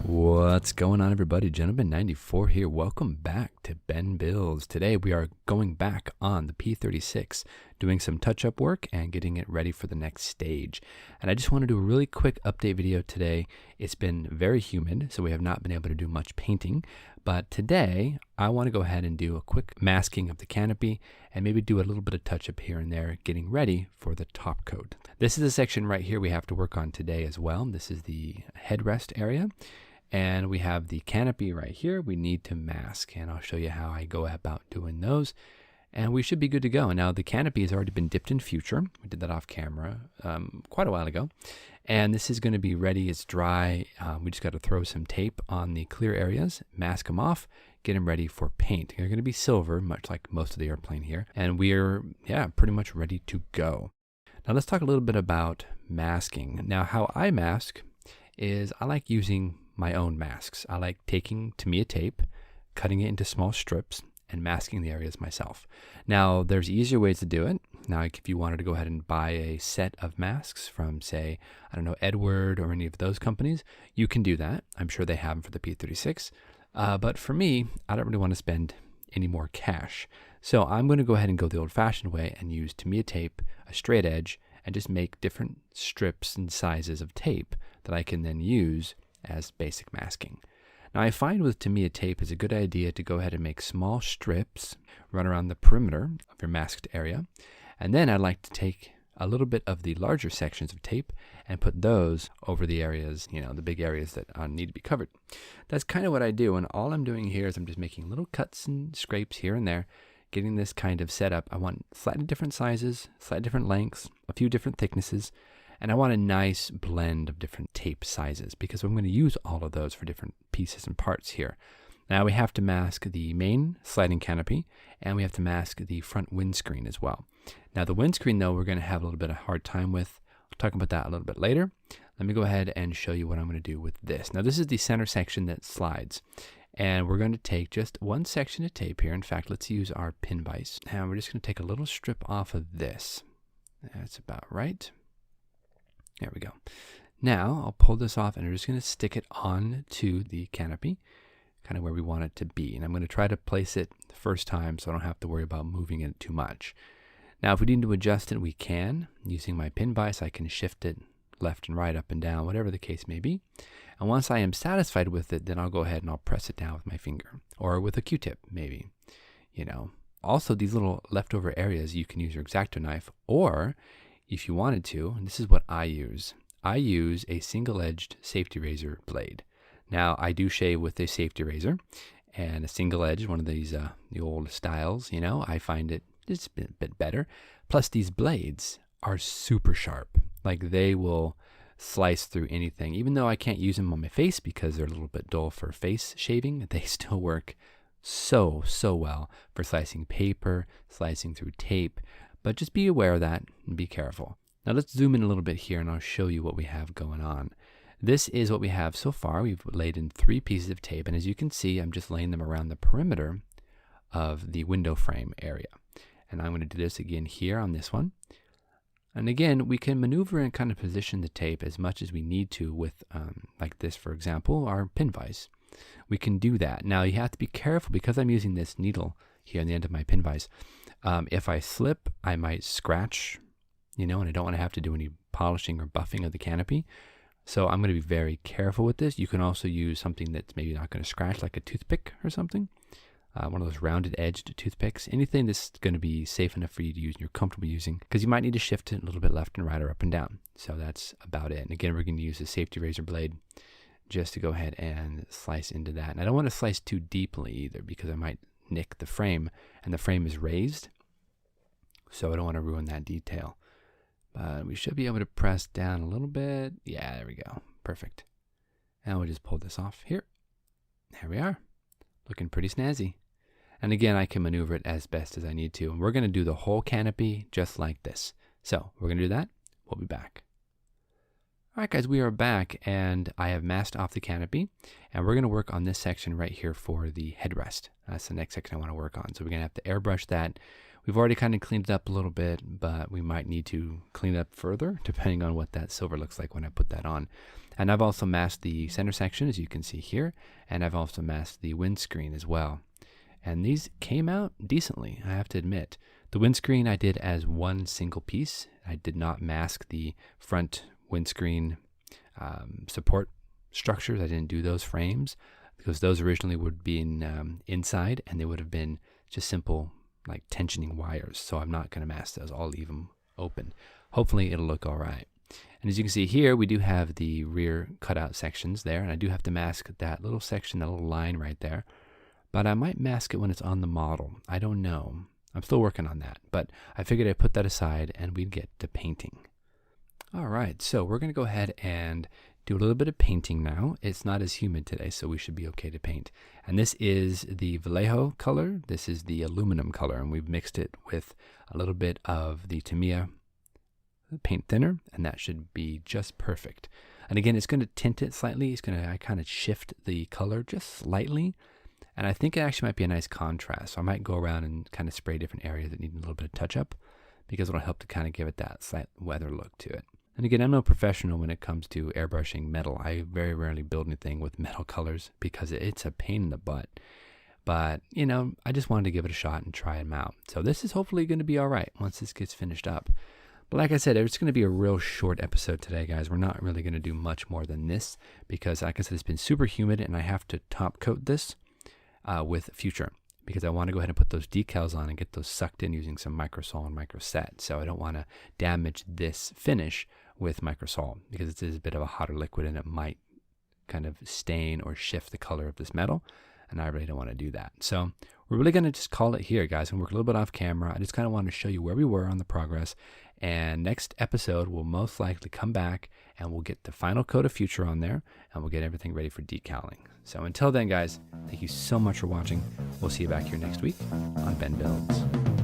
What's going on, everybody? Gentleman94 here. Welcome back to Ben Builds. Today we are going back on the P36, doing some touch-up work and getting it ready for the next stage. And I just want to do a really quick update video today. It's been very humid, so we have not been able to do much painting. But today I want to go ahead and do a quick masking of the canopy and maybe do a little bit of touch-up here and there, getting ready for the top coat. This is a section right here we have to work on today as well. This is the headrest area. And we have the canopy right here we need to mask, and I'll show you how I go about doing those, and we should be good to go. Now the canopy has already been dipped in Future. We did that off camera quite a while ago, and this is going to be ready. It's dry. We just got to throw some tape on the clear areas, mask them off, get them ready for paint. They're going to be silver, much like most of the airplane here, and we're pretty much ready to go. Now let's talk a little bit about masking. Now how I mask is I like using my own masks. I like taking Tamiya tape, cutting it into small strips, and masking the areas myself. Now, there's easier ways to do it. Now, if you wanted to go ahead and buy a set of masks from, say, I don't know, Edward or any of those companies, you can do that. I'm sure they have them for the P36. But for me, I don't really want to spend any more cash. So I'm going to go ahead and go the old-fashioned way and use Tamiya tape, a straight edge, and just make different strips and sizes of tape that I can then use as basic masking. Now I find with Tamiya tape is a good idea to go ahead and make small strips, run around the perimeter of your masked area, and then I like to take a little bit of the larger sections of tape and put those over the areas, the big areas that need to be covered. That's kind of what I do, and all I'm doing here is I'm just making little cuts and scrapes here and there, getting this kind of setup. I want slightly different sizes, slightly different lengths, a few different thicknesses, and I want a nice blend of different tape sizes because I'm going to use all of those for different pieces and parts here. Now we have to mask the main sliding canopy, and we have to mask the front windscreen as well. Now the windscreen, though, we're going to have a little bit of hard time with. I'll talk about that a little bit later. Let me go ahead and show you what I'm going to do with this. Now this is the center section that slides, and we're going to take just one section of tape here. In fact, let's use our pin vise. And we're just going to take a little strip off of this. That's about right. There we go. Now I'll pull this off and I'm just going to stick it on to the canopy, kind of where we want it to be. And I'm going to try to place it the first time so I don't have to worry about moving it too much. Now if we need to adjust it, we can. Using my pin vise, I can shift it left and right, up and down, whatever the case may be. And once I am satisfied with it, then I'll go ahead and I'll press it down with my finger or with a Q-tip maybe. Also these little leftover areas, you can use your X-Acto knife, or if you wanted to, and this is what I use a single-edged safety razor blade. Now, I do shave with a safety razor, and a single edge, one of these, the old styles, I find it just a bit better. Plus, these blades are super sharp. Like, they will slice through anything. Even though I can't use them on my face because they're a little bit dull for face shaving, they still work so well for slicing paper, slicing through tape. But just be aware of that and be careful. Now let's zoom in a little bit here and I'll show you what we have going on. This is what we have so far. We've laid in 3 pieces of tape, and as you can see, I'm just laying them around the perimeter of the window frame area. And I'm going to do this again here on this one. And again, we can maneuver and kind of position the tape as much as we need to with, like this, for example, our pin vise. We can do that. Now you have to be careful because I'm using this needle here on the end of my pin vise. If I slip, I might scratch, and I don't want to have to do any polishing or buffing of the canopy. So I'm going to be very careful with this. You can also use something that's maybe not going to scratch, like a toothpick or something. One of those rounded edged toothpicks. Anything that's going to be safe enough for you to use and you're comfortable using, because you might need to shift it a little bit left and right or up and down. So that's about it. And again, we're going to use a safety razor blade just to go ahead and slice into that. And I don't want to slice too deeply either because I might nick the frame, and the frame is raised, so I don't want to ruin that detail. But we should be able to press down a little bit. Yeah, there we go. Perfect. And we'll just pull this off here. There we are. Looking pretty snazzy. And again, I can maneuver it as best as I need to. And we're going to do the whole canopy just like this. So we're going to do that. We'll be back. All right, guys, we are back, and I have masked off the canopy, and we're going to work on this section right here for the headrest. That's the next section I want to work on. So we're going to have to airbrush that. We've already kind of cleaned it up a little bit, but we might need to clean it up further depending on what that silver looks like when I put that on. And I've also masked the center section, as you can see here, and I've also masked the windscreen as well. And these came out decently, I have to admit. The windscreen I did as one single piece. I did not mask the front windscreen support structures. I didn't do those frames because those originally would be inside, and they would have been just simple like tensioning wires. So I'm not going to mask those. I'll leave them open. Hopefully it'll look all right. And as you can see here, we do have the rear cutout sections there, and I do have to mask that little section, that little line right there. But I might mask it when it's on the model. I don't know. I'm still working on that, but I figured I'd put that aside and we'd get to painting. All right, so we're going to go ahead and do a little bit of painting now. It's not as humid today, so we should be okay to paint. And this is the Vallejo color. This is the aluminum color, and we've mixed it with a little bit of the Tamiya paint thinner, and that should be just perfect. And again, it's going to tint it slightly. It's going to kind of shift the color just slightly. And I think it actually might be a nice contrast. So I might go around and kind of spray different areas that need a little bit of touch up, because it'll help to kind of give it that slight weather look to it. And again, I'm no professional when it comes to airbrushing metal. I very rarely build anything with metal colors because it's a pain in the butt. But, you know, I just wanted to give it a shot and try them out. So this is hopefully going to be all right once this gets finished up. But like I said, it's going to be a real short episode today, guys. We're not really going to do much more than this because, like I said, it's been super humid and I have to top coat this with Future, because I want to go ahead and put those decals on and get those sucked in using some Microsol and Microset. So I don't want to damage this finish with Microsol because it is a bit of a hotter liquid and it might kind of stain or shift the color of this metal. And I really don't want to do that. So we're really going to just call it here, guys, and work a little bit off camera. I just kind of wanted to show you where we were on the progress. And next episode, we'll most likely come back and we'll get the final coat of Future on there and we'll get everything ready for decaling. So until then, guys, thank you so much for watching. We'll see you back here next week on Ben Builds.